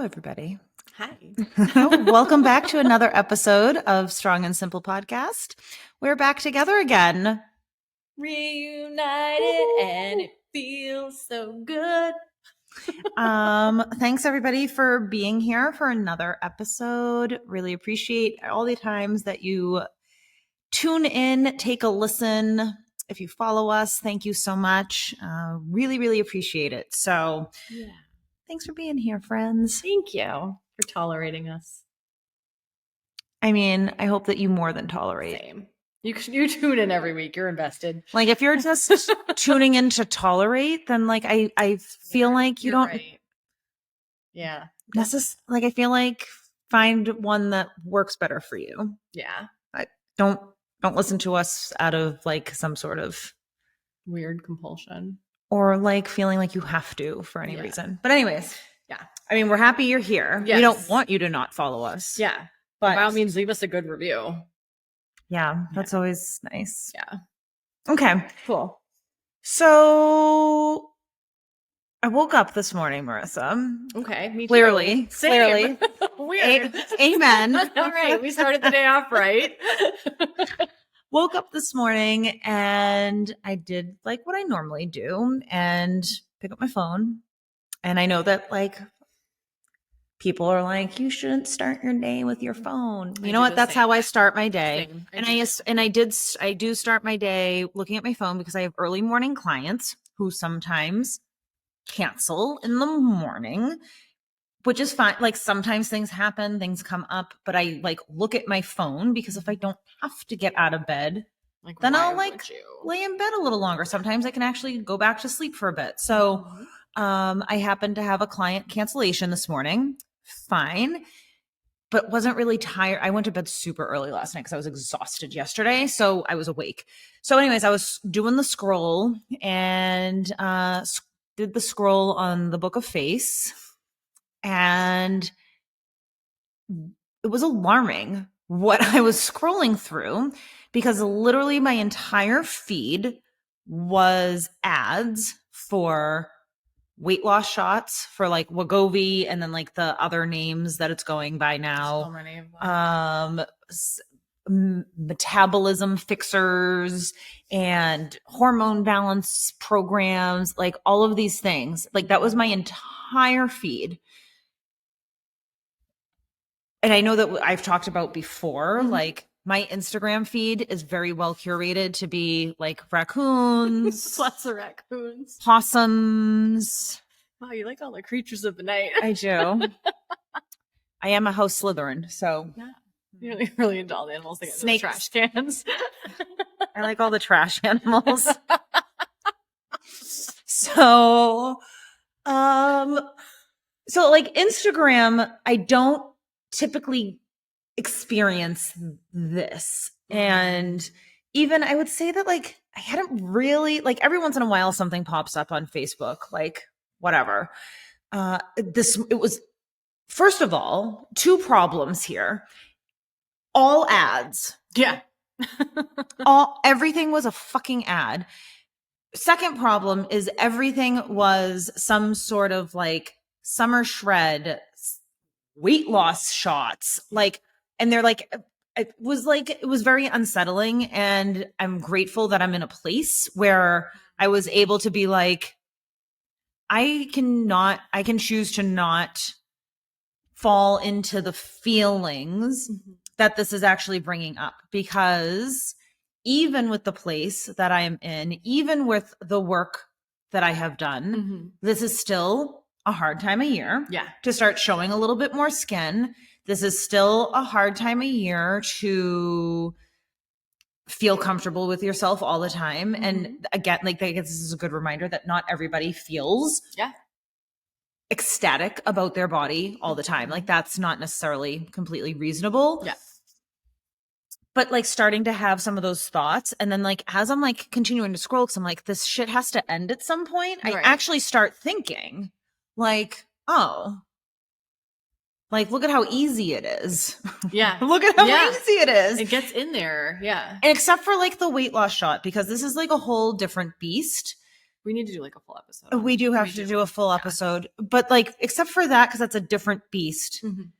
everybody. Hi. Welcome back to another episode of Strong and Simple Podcast. We're back together again. Reunited and it feels so good. Thanks everybody for being here for another episode. Really appreciate all the times that you tune in, take a listen. If you follow us, thank you so much. Really appreciate it. So Yeah. Thanks for being here, friends. Thank you for tolerating us. I mean, I hope that you more than tolerate. Same. You tune in every week. You're invested. Like if you're just tuning in to tolerate, then like I feel like you don't. Right. Yeah. Like I feel like find one that works better for you. Yeah. Don't listen to us out of like some sort of weird compulsion or like feeling like you have to for any reason. But anyways, yeah. I mean, we're happy you're here. Yes. We don't want you to not follow us. Yeah. But by all means, leave us a good review. Yeah, that's always nice. Yeah. Okay. Cool. So I woke up this morning, Marissa. Okay. Me too. Clearly. Weird. Amen. All right. We started the day off right. Woke up this morning and I did like what I normally do and pick up my phone. And I know that like people are like, you shouldn't start your day with your phone. You know what? That's how I start my day. I do start my day looking at my phone because I have early morning clients who sometimes cancel in the morning, which is fine. Like sometimes things happen, things come up, but I like look at my phone because if I don't have to get out of bed, like, then I'll like lay in bed a little longer. Sometimes I can actually go back to sleep for a bit. So I happened to have a client cancellation this morning. Fine, but wasn't really tired. I went to bed super early last night because I was exhausted yesterday. So I was awake. So anyways, I was doing the scroll and did the scroll on the Book of Face. And it was alarming what I was scrolling through because literally my entire feed was ads for weight loss shots for like Wegovy and then like the other names that it's going by now. So many of them. Metabolism fixers and hormone balance programs, like all of these things. Like that was my entire feed. And I know that I've talked about before, like my Instagram feed is very well curated to be like raccoons. Lots of raccoons. Possums. Wow, you like all the creatures of the night. I do. I am a house Slytherin, so. Yeah. You're really into all the animals. They Snakes. Trash cans. I like all the trash animals. So like Instagram, I don't typically experience this. And even I would say that like I hadn't really like every once in a while something pops up on Facebook, like whatever. It was first of all, two problems here. All ads. Yeah. Everything was a fucking ad. Second problem is everything was some sort of like summer shred weight loss shots. Like, and they're like, it was very unsettling. And I'm grateful that I'm in a place where I was able to be like, I can choose to not fall into the feelings that this is actually bringing up, because even with the place that I am in, even with the work that I have done, this is still a hard time of year to start showing a little bit more skin. This is still a hard time of year to feel comfortable with yourself all the time. And again, like I guess this is a good reminder that not everybody feels ecstatic about their body all the time. Like that's not necessarily completely reasonable. Yeah. But like starting to have some of those thoughts. And then like, as I'm like continuing to scroll, cause I'm like, this shit has to end at some point. I actually start thinking like, oh, like, look at how easy it is. Yeah. Look at how easy it is. It gets in there. Yeah. And except for like the weight loss shot, because this is like a whole different beast. We need to do like a full episode. on We it. do have to do a full Yeah. episode, but like, except for that, because that's a different beast. Mhm.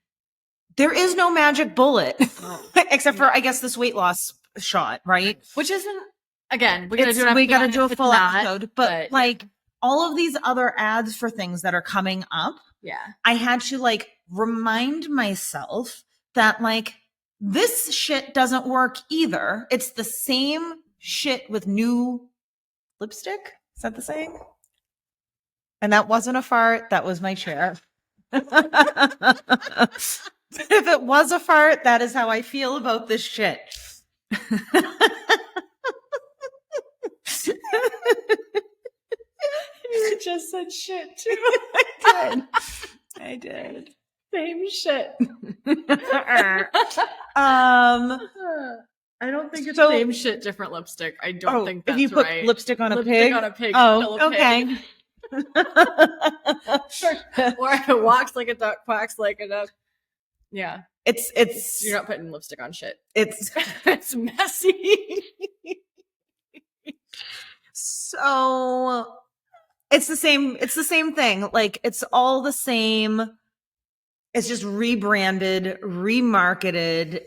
There is no magic bullet, Oh, except for, I guess, this weight loss shot, right? Which isn't, again, we got to It's, do an we got to episode do a on it. full It's not, episode, but like all of these other ads for things that are coming up, yeah. I had to like remind myself that like this shit doesn't work either. It's the same shit with new lipstick. Is that the saying? And that wasn't a fart. That was my chair. If it was a fart, that is how I feel about this shit. You just said shit too. I did. Same shit. I don't think it's So- same shit, different lipstick. I don't think that's if you put right. lipstick on a Lipstick pig. on a pig. Still a Okay. pig. Or if it walks like a duck, quacks like a duck. Yeah. It's You're not putting lipstick on shit. it's It's messy. so it's the same thing. Like it's all the same. It's just rebranded, remarketed,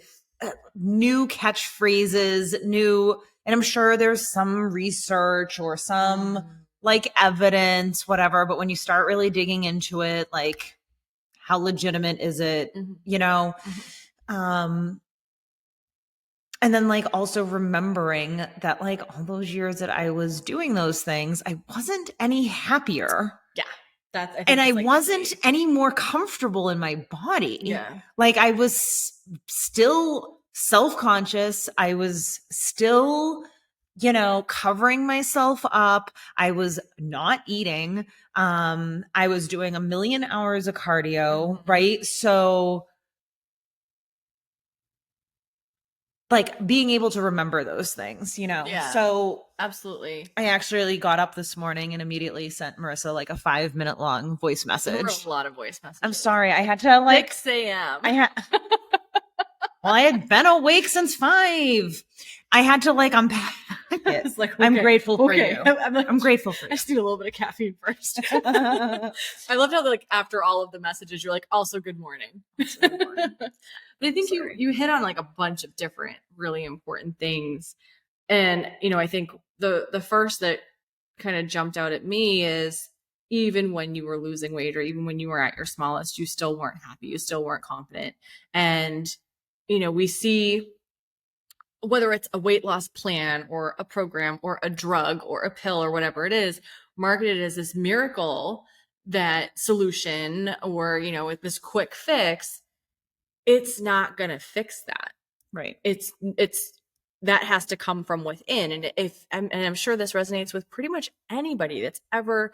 new catchphrases, and I'm sure there's some research or some like evidence, whatever. But when you start really digging into it, like how legitimate is it, you know? And then like also remembering that like all those years that I was doing those things, I wasn't any happier. Yeah. I wasn't any more comfortable in my body. Yeah. Like I was still self-conscious. I was still, covering myself up. I was not eating. I was doing 1,000,000 hours of cardio, right? So like being able to remember those things, Yeah. So Absolutely. I actually got up this morning and immediately sent Marissa like a 5-minute long voice There message. were a lot of voice messages. I'm sorry. I had to like 6 a.m. I had been awake since 5. I had to like unpack it. It's like, I'm okay, grateful for okay. you. I'm grateful for I you. just need a little bit of caffeine first. I loved how like after all of the messages, you're like, also good morning. But I think you hit on like a bunch of different really important things. And, I think the first that kind of jumped out at me is even when you were losing weight or even when you were at your smallest, you still weren't happy. You still weren't confident. And, we see whether it's a weight loss plan or a program or a drug or a pill or whatever it is, marketed as this miracle, that solution or, with this quick fix, it's not going to fix that. Right. It's that has to come from within. And I'm sure this resonates with pretty much anybody that's ever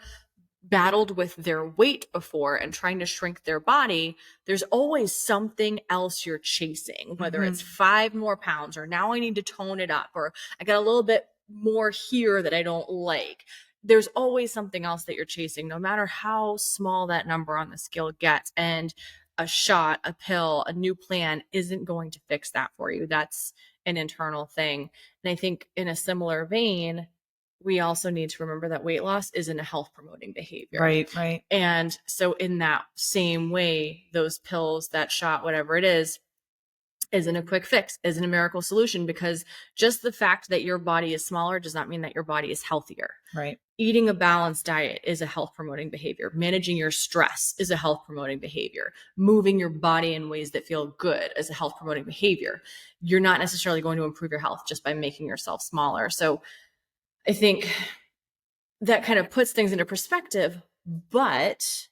battled with their weight before and trying to shrink their body. There's always something else you're chasing, whether it's 5 more pounds or now I need to tone it up or I got a little bit more here that I don't like. There's always something else that you're chasing, no matter how small that number on the scale gets. And a shot, a pill, a new plan isn't going to fix that for you. That's an internal thing. And I think in a similar vein, we also need to remember that weight loss isn't a health promoting behavior. Right. And so in that same way, those pills, that shot, whatever it is, isn't a quick fix, isn't a miracle solution, because just the fact that your body is smaller does not mean that your body is healthier. Right. Eating a balanced diet is a health promoting behavior. Managing your stress is a health promoting behavior. Moving your body in ways that feel good is a health promoting behavior. You're not necessarily going to improve your health just by making yourself smaller. So I think that kind of puts things into perspective, but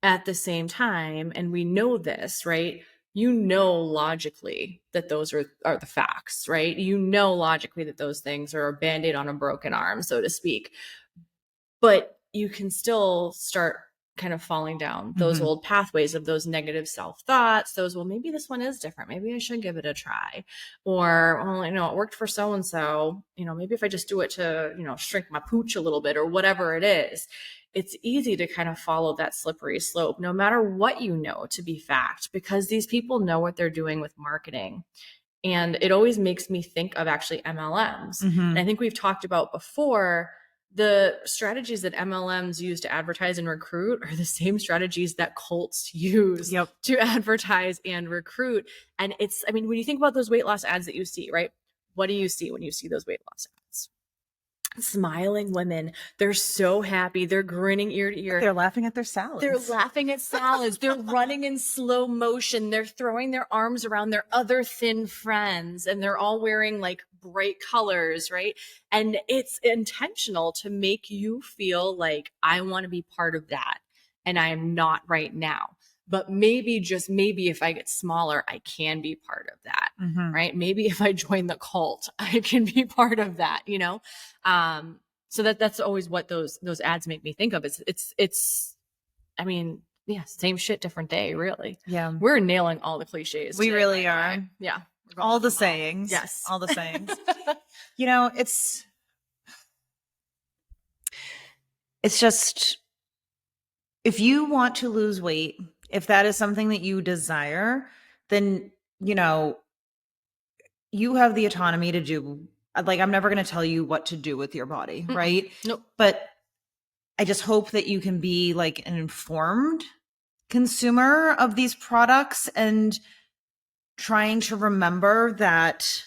at the same time, and we know this, right? Logically that those are the facts, right? Logically that those things are a Band-Aid on a broken arm, so to speak. But you can still start kind of falling down those old pathways of those negative self-thoughts, well, maybe this one is different. Maybe I should give it a try. Or, well, it worked for so-and-so, maybe if I just do it to, shrink my pooch a little bit or whatever it is. It's easy to kind of follow that slippery slope, no matter what you know to be fact, because these people know what they're doing with marketing. And it always makes me think of actually MLMs. And I think we've talked about before the strategies that MLMs use to advertise and recruit are the same strategies that cults use to advertise and recruit. And it's, I mean, when you think about those weight loss ads that you see, right? What do you see when you see those weight loss ads? Smiling women. They're so happy. They're grinning ear to ear. They're laughing at their salads. They're laughing at salads. They're running in slow motion. They're throwing their arms around their other thin friends, and they're all wearing like bright colors, right? And it's intentional to make you feel like I want to be part of that, and I am not right now. But maybe, just maybe, if I get smaller, I can be part of that, right? Maybe if I join the cult, I can be part of that, you know? So that's always what those ads make me think of. It's, I mean, yeah, same shit, different day, really. Yeah. We're nailing all the cliches. We today, really right? are. Yeah. All the sayings. Yes. All the sayings. You know, it's just, if you want to lose weight, if that is something that you desire, then, you know, you have the autonomy to do, like, I'm never going to tell you what to do with your body, right? Nope. But I just hope that you can be like an informed consumer of these products and trying to remember that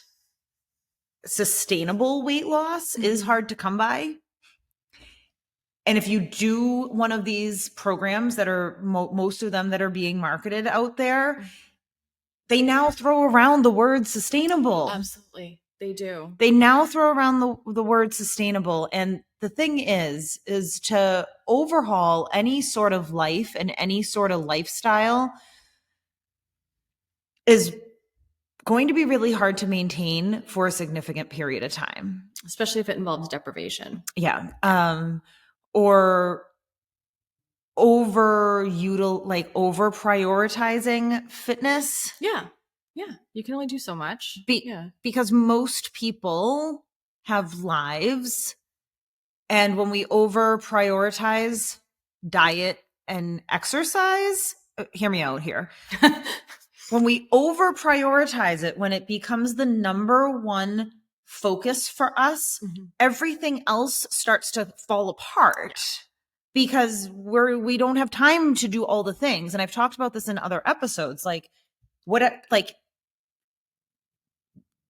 sustainable weight loss is hard to come by. And if you do one of these programs that are most of them that are being marketed out there, they now throw around the word sustainable. Absolutely. They do. They now throw around the word sustainable. And the thing is to overhaul any sort of life and any sort of lifestyle is going to be really hard to maintain for a significant period of time. Especially if it involves deprivation. Yeah. Or over prioritizing fitness. Yeah. Yeah. You can only do so much. Because most people have lives. And when we over prioritize diet and exercise, hear me out here. When we over prioritize it, when it becomes the number one focus for us, everything else starts to fall apart because we don't have time to do all the things. And I've talked about this in other episodes.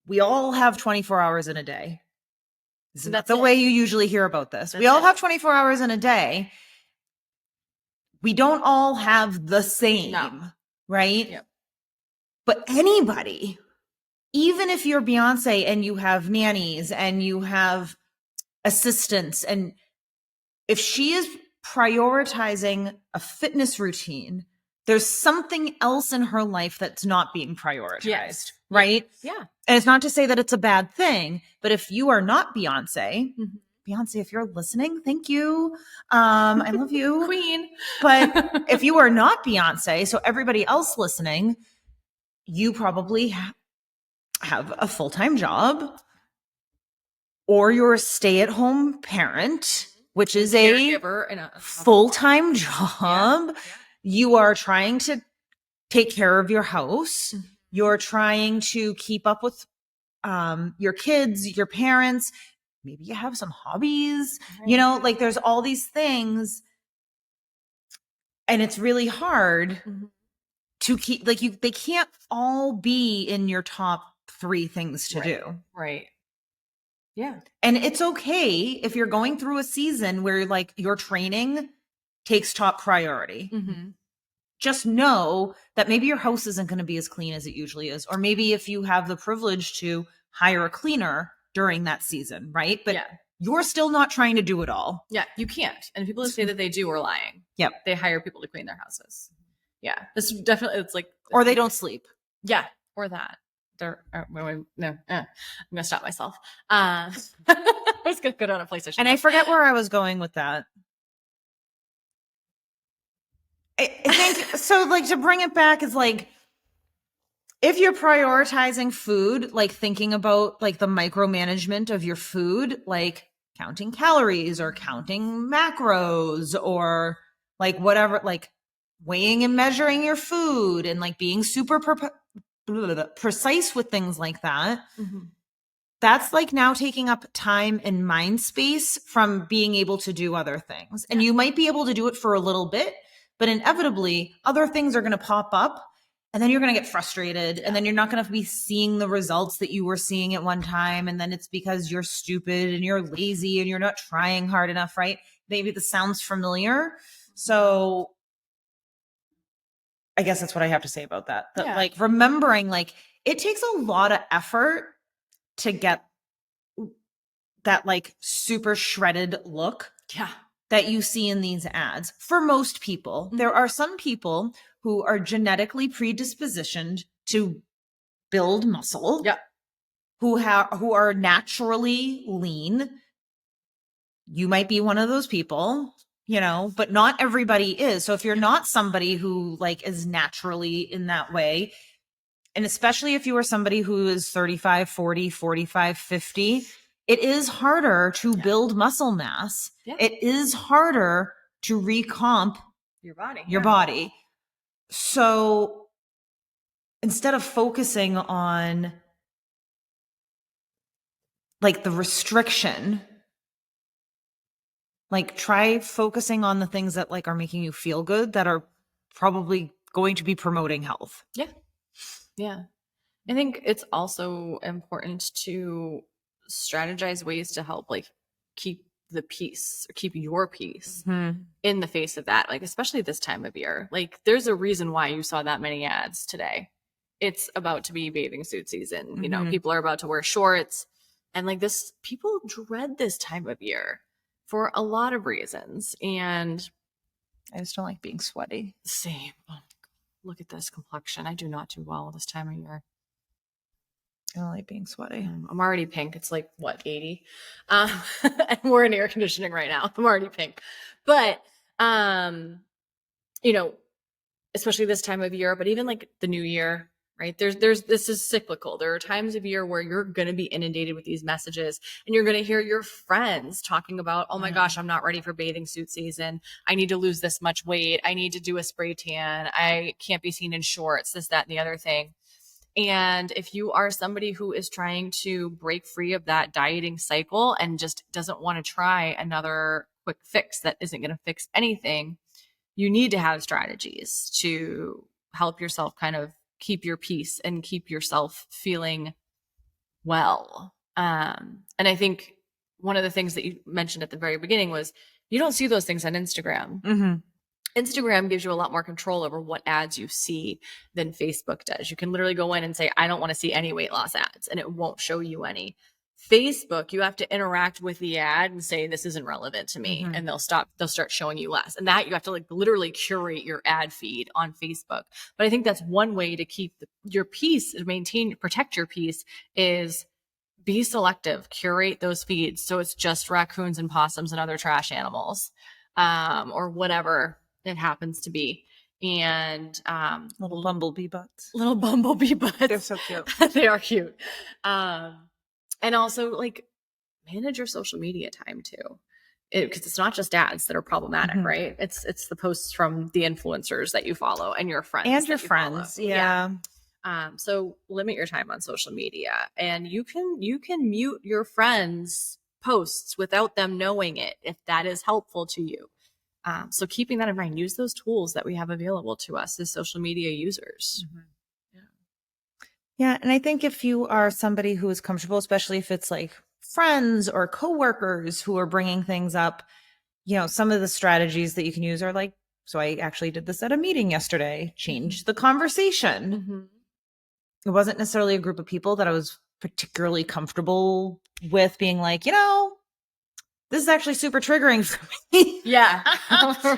We all have 24 hours in a day. That's the way you usually hear about this. We all have 24 hours in a day. We don't all have the same, right? Yep. But anybody, even if you're Beyonce and you have nannies and you have assistants, and if she is prioritizing a fitness routine, there's something else in her life that's not being prioritized, right? Yeah. And it's not to say that it's a bad thing, but if you are not Beyonce, Beyonce, if you're listening, thank you. I love you. Queen. But if you are not Beyonce, so everybody else listening, you probably have a full-time job, or you're a stay-at-home parent, which is a full-time job. Yeah. You are trying to take care of your house. You're trying to keep up with your kids, your parents. Maybe you have some hobbies, like there's all these things. And it's really hard to keep, they can't all be in your top 3 things to do. Right. Yeah. And it's okay if you're going through a season where your training takes top priority. Just know that maybe your house isn't going to be as clean as it usually is. Or maybe if you have the privilege to hire a cleaner during that season, right? But you're still not trying to do it all. Yeah, you can't. And people who say that they do are lying. Yep. They hire people to clean their houses. Yeah. This definitely, it's like. Or they don't sleep. Yeah. Or that. I'm going to stop myself. I was going to go down a PlayStation. And I forget where I was going with that. I think so, to bring it back is if you're prioritizing food, thinking about the micromanagement of your food, counting calories or counting macros or whatever, weighing and measuring your food and being super precise with things like that. that's like now taking up time and mind space from being able to do other things. And you might be able to do it for a little bit, but inevitably other things are going to pop up and then you're going to get frustrated and then you're not going to be seeing the results that you were seeing at one time. And then it's because you're stupid and you're lazy and you're not trying hard enough, right? Maybe this sounds familiar. So I guess that's what I have to say about that. That like remembering, like, it takes a lot of effort to get that like super shredded look that you see in these ads. For most people, there are some people who are genetically predispositioned to build muscle, who are naturally lean. You might be one of those people, you know, but not everybody is. So if you're not somebody who like is naturally in that way, and especially if you are somebody who is 35, 40, 45, 50, it is harder to build muscle mass. It is harder to recomp your body. So instead of focusing on like the restriction, like try focusing on the things that like are making you feel good, that are probably going to be promoting health. Yeah. I think it's also important to strategize ways to help like keep the peace, or keep your peace in the face of that. Like, especially this time of year, like there's a reason why you saw that many ads today. It's about to be bathing suit season. You know, people are about to wear shorts and like this, people dread this time of year for a lot of reasons. And I just don't like being sweaty. Same. Oh, look at this complexion. I do not do well this time of year. I don't like being sweaty. I'm already pink. It's like what, 80? And we're in air conditioning right now. I'm already pink. But you know, especially this time of year, but even like the new year, right? This is cyclical. There are times of year where you're going to be inundated with these messages and you're going to hear your friends talking about, oh my gosh, I'm not ready for bathing suit season. I need to lose this much weight. I need to do a spray tan. I can't be seen in shorts, this, that, and the other thing. And if you are somebody who is trying to break free of that dieting cycle and just doesn't want to try another quick fix that isn't going to fix anything, you need to have strategies to help yourself kind of keep your peace and keep yourself feeling well. And I think one of the things that you mentioned at the very beginning was you don't see those things on Instagram. Instagram gives you a lot more control over what ads you see than Facebook does. You can literally go in and say, I don't want to see any weight loss ads, and it won't show you any. Facebook, you have to interact with the ad and say, this isn't relevant to me. And they'll start showing you less. And that you have to like literally curate your ad feed on Facebook. But I think that's one way to keep your peace, protect your peace, is be selective, curate those feeds. So it's just raccoons and possums and other trash animals, or whatever it happens to be. And little bumblebee butts. They're so cute. They are cute. And also like manage your social media time too, because it's not just ads that are problematic, right? It's the posts from the influencers that you follow and your friends Yeah. So limit your time on social media, and you can mute your friends' posts without them knowing it if that is helpful to you. So keeping that in mind, use those tools that we have available to us as social media users. Yeah. And I think if you are somebody who is comfortable, especially if it's like friends or coworkers who are bringing things up, you know, some of the strategies that you can use are like, so I actually did this at a meeting yesterday, change the conversation. It wasn't necessarily a group of people that I was particularly comfortable with being like, you know, this is actually super triggering for me. Yeah.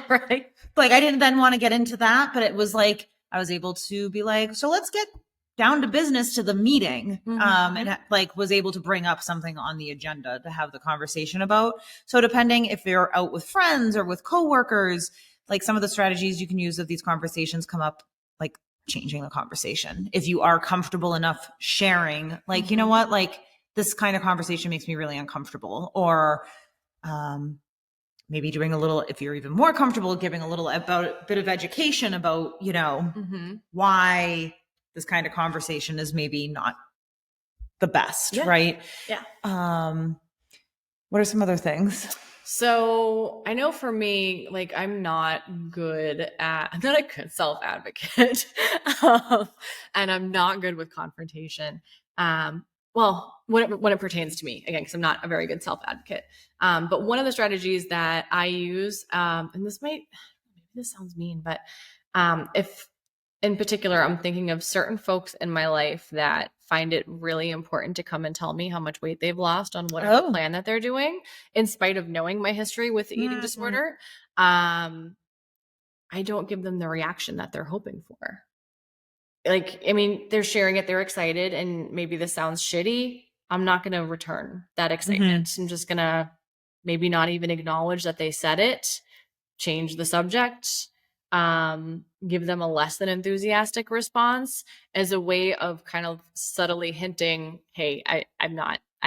Right. Like I didn't then want to get into that, but it was like, I was able to be like, so let's get down to business to the meeting. And like was able to bring up something on the agenda to have the conversation about. So depending if you're out with friends or with coworkers, like some of the strategies you can use if these conversations come up, like changing the conversation. If you are comfortable enough sharing, like, you know what, like this kind of conversation makes me really uncomfortable, or maybe doing a little, if you're even more comfortable, giving a little about a bit of education about, you know, why this kind of conversation is maybe not the best, Yeah. right? Yeah. What are some other things? So I know for me, like I'm not a good self advocate, and I'm not good with confrontation. Well, when it pertains to me, again, because I'm not a very good self advocate. But one of the strategies that I use, and maybe this sounds mean, but if in particular, I'm thinking of certain folks in my life that find it really important to come and tell me how much weight they've lost on whatever plan that they're doing, in spite of knowing my history with the eating disorder. I don't give them the reaction that they're hoping for. Like, I mean, they're sharing it, they're excited, and maybe this sounds shitty. I'm not going to return that excitement. I'm just going to maybe not even acknowledge that they said it, change the subject, give them a less than enthusiastic response as a way of kind of subtly hinting, hey, I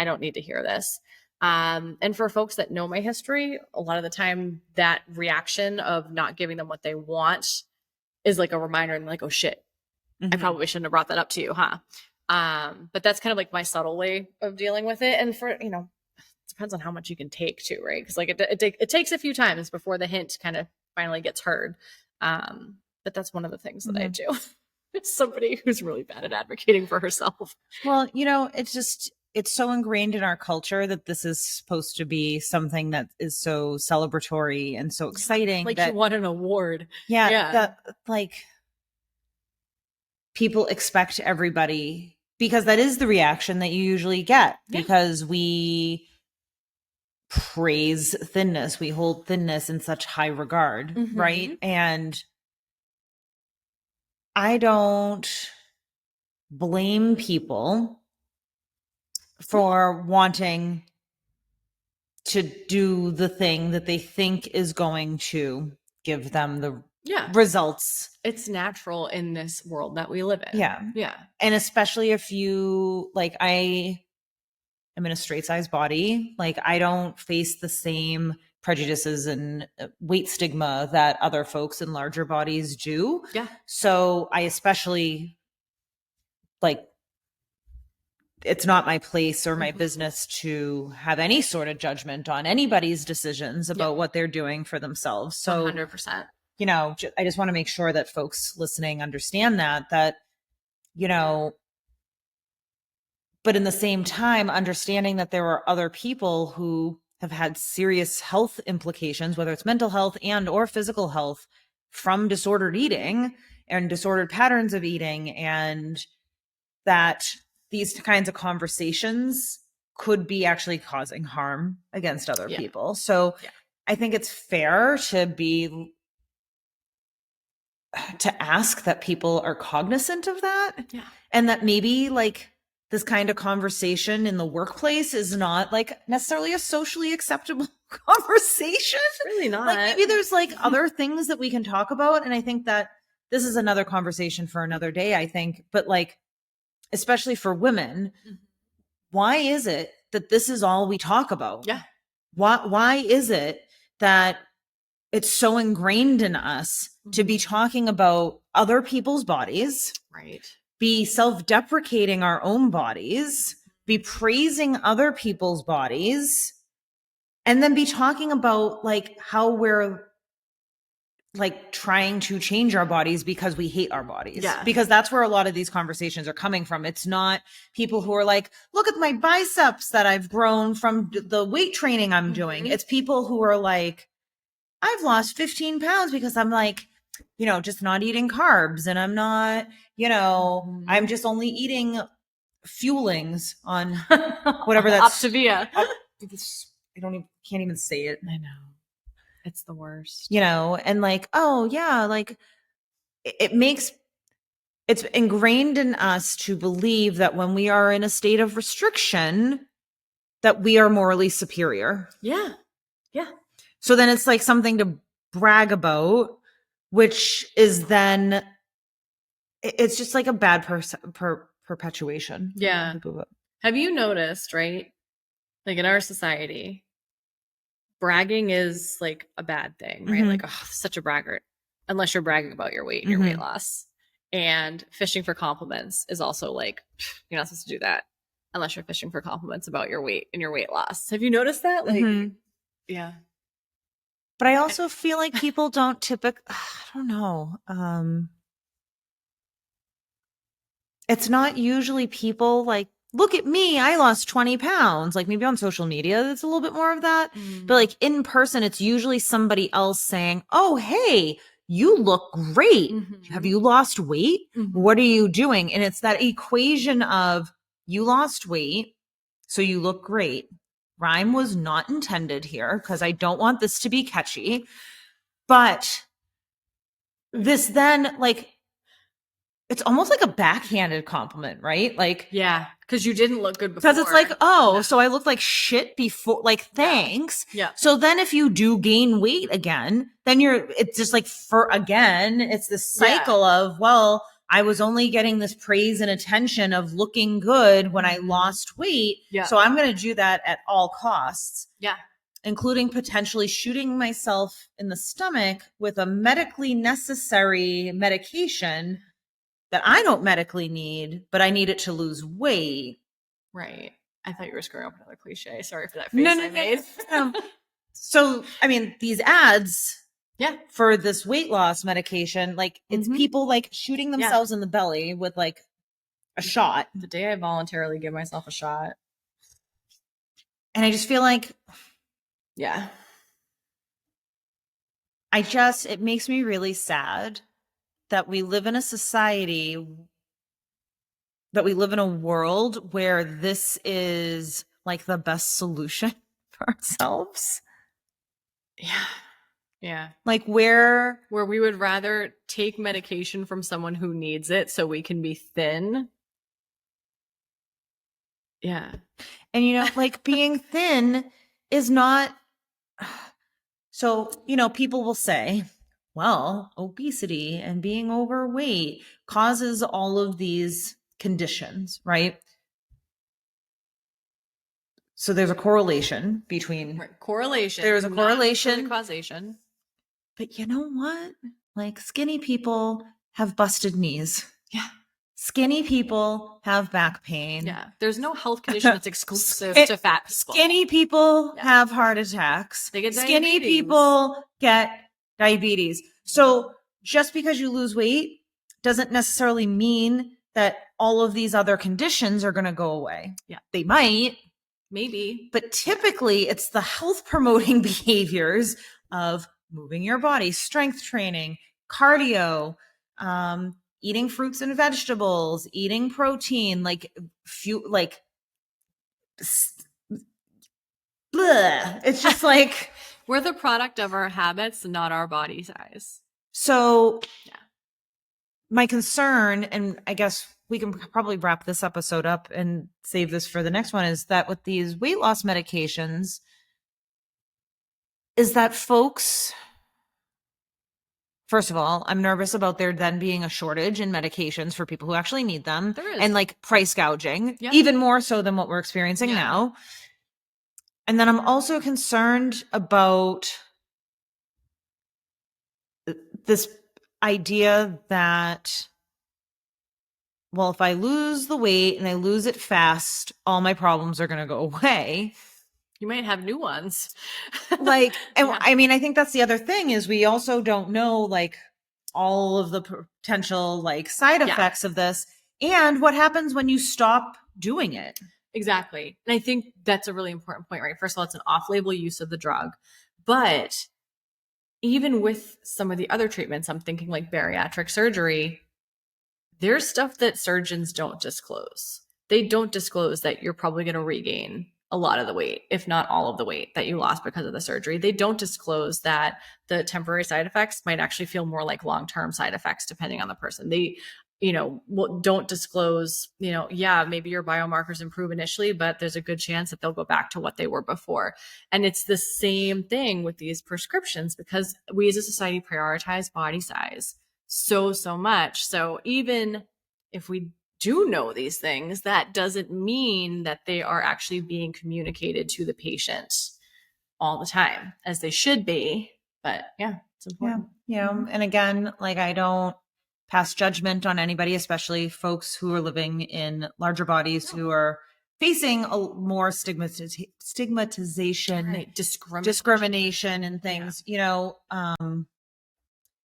don't need to hear this. And for folks that know my history, a lot of the time that reaction of not giving them what they want is like a reminder and like, oh shit, I probably shouldn't have brought that up to you, huh? But that's kind of like my subtle way of dealing with it. And for, depends on how much you can take too, right? Because like it takes a few times before the hint kind of finally gets heard. But that's one of the things that I do. It's somebody who's really bad at advocating for herself. Well, it's so ingrained in our culture that this is supposed to be something that is so celebratory and so exciting. Like that you won an award. Yeah. That like people expect everybody, because that is the reaction that you usually get, because we praise thinness. We hold thinness in such high regard, right? And I don't blame people for wanting to do the thing that they think is going to give them the results. It's natural in this world that we live in. Yeah. And especially if you, like, I am in a straight size body, like I don't face the same prejudices and weight stigma that other folks in larger bodies do. Yeah. So I especially, like, it's not my place or my business to have any sort of judgment on anybody's decisions about what they're doing for themselves. So 100%. I just want to make sure that folks listening understand that, but in the same time, understanding that there are other people who have had serious health implications, whether it's mental health and or physical health, from disordered eating and disordered patterns of eating, and that these kinds of conversations could be actually causing harm against other people. So I think it's fair to ask that people are cognizant of that. Yeah. And that maybe like this kind of conversation in the workplace is not like necessarily a socially acceptable conversation. It's really not. Like maybe there's like other things that we can talk about. And I think that this is another conversation for another day, I think. But like, especially for women, why is it that this is all we talk about? Yeah. Why is it that it's so ingrained in us to be talking about other people's bodies, right? Be self-deprecating our own bodies, be praising other people's bodies, and then be talking about like how we're like trying to change our bodies because we hate our bodies. Yeah. Because that's where a lot of these conversations are coming from. It's not people who are like, look at my biceps that I've grown from the weight training I'm doing. It's people who are like, I've lost 15 pounds because I'm like, just not eating carbs, and I'm not, I'm just only eating fuelings on whatever that's Optavia. Can't even say it. I know. It's the worst. And like, oh yeah, like it's ingrained in us to believe that when we are in a state of restriction, that we are morally superior. Yeah. Yeah. So then it's like something to brag about, which is then, it's just like a bad perpetuation. Yeah. Have you noticed, right? Like in our society, bragging is like a bad thing, right? Like, oh, such a braggart, unless you're bragging about your weight and your weight loss. And fishing for compliments is also like, you're not supposed to do that. unless you're fishing for compliments about your weight and your weight loss. Have you noticed that? Like, yeah. But I also feel like people don't typically, I don't know. It's not usually people like, look at me, I lost 20 pounds. Like maybe on social media, it's a little bit more of that. But like in person, it's usually somebody else saying, oh, hey, you look great. Have you lost weight? What are you doing? And it's that equation of you lost weight, so you look great. Rhyme was not intended here because I don't want this to be catchy. But this then, like, it's almost like a backhanded compliment, right? Like, yeah, because you didn't look good before. because it's like, oh, so I looked like shit before, like, thanks. Yeah. So then if you do gain weight again, then it's just like it's this cycle of, well, I was only getting this praise and attention of looking good when I lost weight. Yeah. So I'm going to do that at all costs. Yeah. Including potentially shooting myself in the stomach with a medically necessary medication that I don't medically need, but I need it to lose weight. Right. I thought you were screwing up another cliche. Sorry for that face I made. So, I mean, these ads yeah, for this weight loss medication, like it's people like shooting themselves in the belly with like a shot. The day I voluntarily give myself a shot. And I just feel like, yeah, it makes me really sad that we live in a society, that we live in a world where this is like the best solution for ourselves. Yeah. Yeah. Like where we would rather take medication from someone who needs it so we can be thin. Yeah. And, you know, like being thin is not, so, you know, people will say, well, obesity and being overweight causes all of these conditions, right? So there's a correlation between correlation. There's a correlation, causation. But you know what? Like skinny people have busted knees. Yeah. Skinny people have back pain. Yeah. There's no health condition that's exclusive to fat people. Skinny people have heart attacks. They get Skinny diabetes. people get diabetes. So just because you lose weight doesn't necessarily mean that all of these other conditions are going to go away. Yeah. They might. Maybe. But typically it's the health promoting behaviors of moving your body, strength training, cardio, eating fruits and vegetables, eating protein, like bleh. It's just like we're the product of our habits, not our body size. So my concern, and I guess we can probably wrap this episode up and save this for the next one, is that with these weight loss medications, is that folks, first of all, I'm nervous about there then being a shortage in medications for people who actually need them. There is. And like price gouging, even more so than what we're experiencing now. And then I'm also concerned about this idea that, well, if I lose the weight and I lose it fast, all my problems are going to go away. You might have new ones. Like, and I mean, I think that's the other thing is we also don't know like all of the potential like side effects of this and what happens when you stop doing it. Exactly. And I think that's a really important point, right? First of all, it's an off-label use of the drug, but even with some of the other treatments, I'm thinking like bariatric surgery, there's stuff that surgeons don't disclose. They don't disclose that you're probably going to regain a lot of the weight, if not all of the weight that you lost because of the surgery. They don't disclose that the temporary side effects might actually feel more like long-term side effects depending on the person. They, don't disclose, maybe your biomarkers improve initially, but there's a good chance that they'll go back to what they were before. And it's the same thing with these prescriptions because we as a society prioritize body size so much. So even if we do know these things, that doesn't mean that they are actually being communicated to the patient all the time as they should be. But it's important. And again, like I don't pass judgment on anybody, especially folks who are living in larger bodies who are facing a more stigmatization, Right. discrimination and things, you know,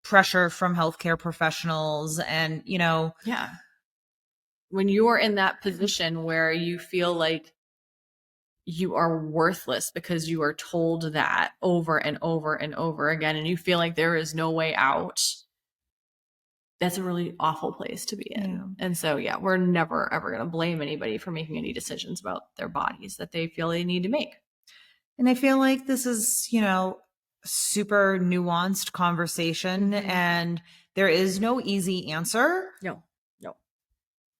pressure from healthcare professionals and, you know. Yeah. When you are in that position where you feel like you are worthless because you are told that over and over and over again, and you feel like there is no way out, that's a really awful place to be in. Yeah. And so, yeah, we're never, ever going to blame anybody for making any decisions about their bodies that they feel they need to make. And I feel like this is, you know, super nuanced conversation and there is no easy answer. No.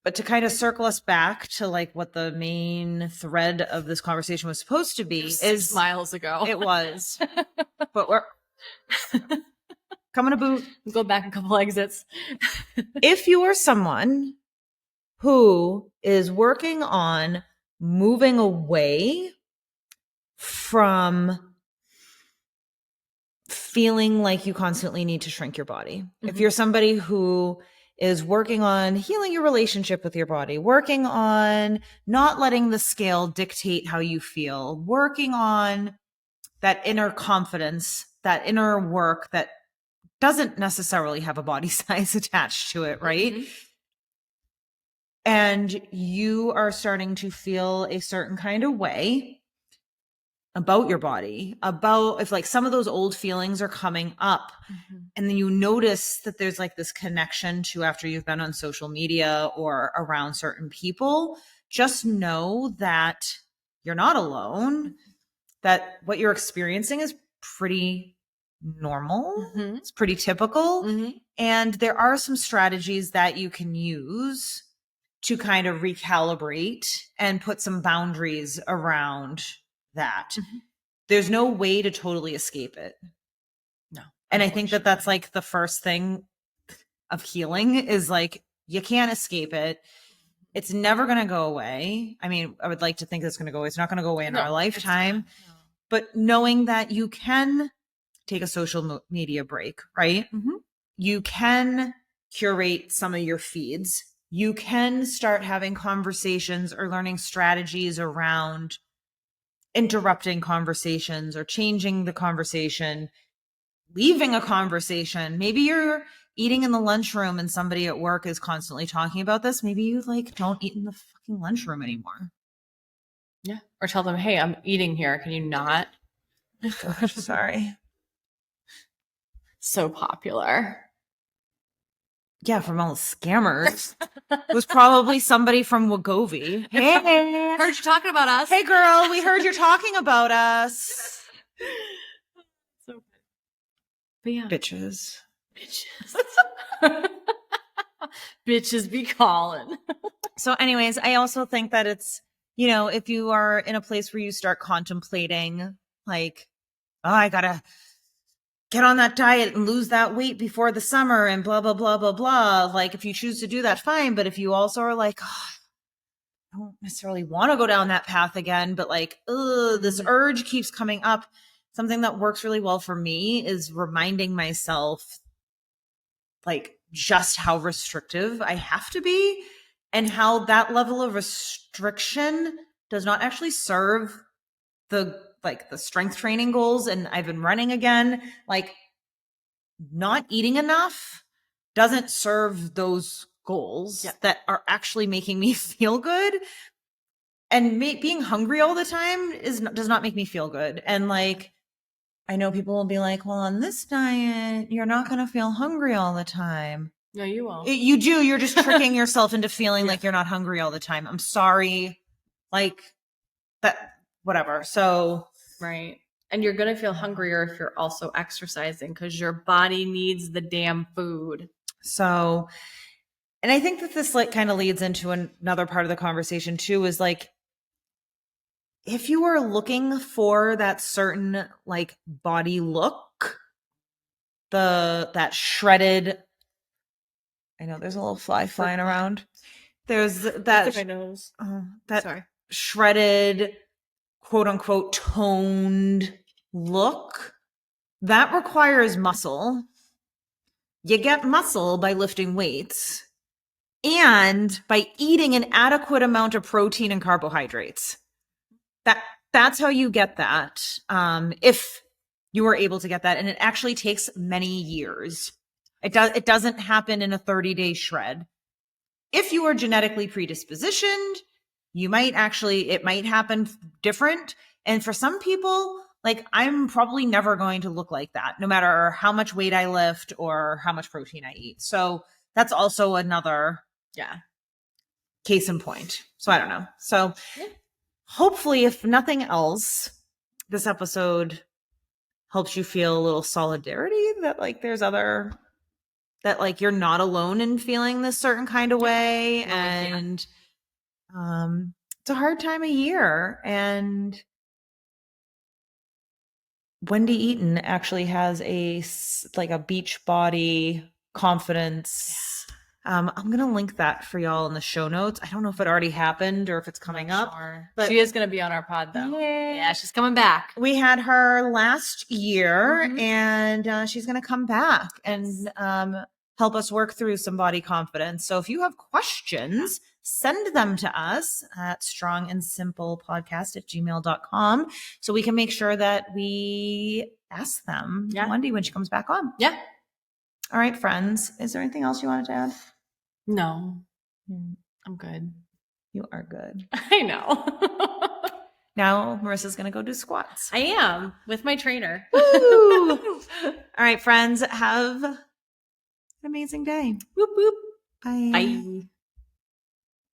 But to kind of circle us back to like what the main thread of this conversation was supposed to be 6 miles ago. It was. But we're coming to boot. Go back a couple exits. If you are someone who is working on moving away from feeling like you constantly need to shrink your body, if you're somebody who is working on healing your relationship with your body, working on not letting the scale dictate how you feel, working on that inner confidence, that inner work that doesn't necessarily have a body size attached to it, right? And you are starting to feel a certain kind of way about your body, about if like some of those old feelings are coming up and then you notice that there's like this connection to after you've been on social media or around certain people, just know that you're not alone, that what you're experiencing is pretty normal. It's pretty typical. And there are some strategies that you can use to kind of recalibrate and put some boundaries around that. There's no way to totally escape it. No. And I think that that's like the first thing of healing is like, you can't escape it. It's never going to go away. I mean, I would like to think it's going to go away. It's not going to go away in our lifetime, but knowing that you can take a social media break, right? You can curate some of your feeds. You can start having conversations or learning strategies around interrupting conversations or changing the conversation, leaving a conversation. Maybe you're eating in the lunchroom and somebody at work is constantly talking about this. Maybe you like don't eat in the fucking lunchroom anymore. Yeah. Or tell them, hey, I'm eating here. Can you not? Gosh, sorry. So popular. Yeah, from all the scammers. It was probably somebody from Wagovi. Hey, heard you talking about us. Hey, girl, we heard you're talking about us. So good. But yeah. Bitches. Bitches be calling. So anyways, I also think that it's, you know, if you are in a place where you start contemplating like, oh, I gotta get on that diet and lose that weight before the summer and blah, blah, blah, blah, blah. Like if you choose to do that, fine. But if you also are like, oh, I don't necessarily want to go down that path again, but like, this urge keeps coming up. Something that works really well for me is reminding myself like just how restrictive I have to be and how that level of restriction does not actually serve the strength training goals. And I've been running again, like not eating enough doesn't serve those goals that are actually making me feel good. And being hungry all the time does not make me feel good. And like, I know people will be like, well, on this diet, you're not going to feel hungry all the time. No, you won't. You do. You're just tricking yourself into feeling like you're not hungry all the time. I'm sorry. Like that, whatever. So. Right. And you're going to feel hungrier if you're also exercising because your body needs the damn food. So, and I think that this like kind of leads into another part of the conversation too, is like, if you are looking for that certain like body look, that shredded, I know there's a little fly flying around. There's that, my nose. Sorry. Shredded, quote unquote, toned look that requires muscle. You get muscle by lifting weights. and by eating an adequate amount of protein and carbohydrates. That's how you get that. If you are able to get that, and it actually takes many years. It doesn't happen in a 30-day shred. If you are genetically predispositioned, it might happen different. And for some people, like I'm probably never going to look like that, no matter how much weight I lift or how much protein I eat. So that's also another case in point. So I don't know. So hopefully, if nothing else, this episode helps you feel a little solidarity that like there's that like you're not alone in feeling this certain kind of way. And it's a hard time of year. And Wendy Eaton actually has a beach body confidence. I'm going to link that for y'all in the show notes. I don't know if it already happened or if it's coming up. Sure. But she is going to be on our pod though. Yeah, she's coming back. We had her last year and she's going to come back and help us work through some body confidence. So if you have questions, send them to us at strongandsimplepodcast@gmail.com so we can make sure that we ask them Wendy when she comes back on. Yeah. All right, friends. Is there anything else you wanted to add? No. I'm good. You are good. I know. Now Marissa's going to go do squats. I am with my trainer. All right, friends. Have an amazing day. Whoop, whoop. Bye. Bye.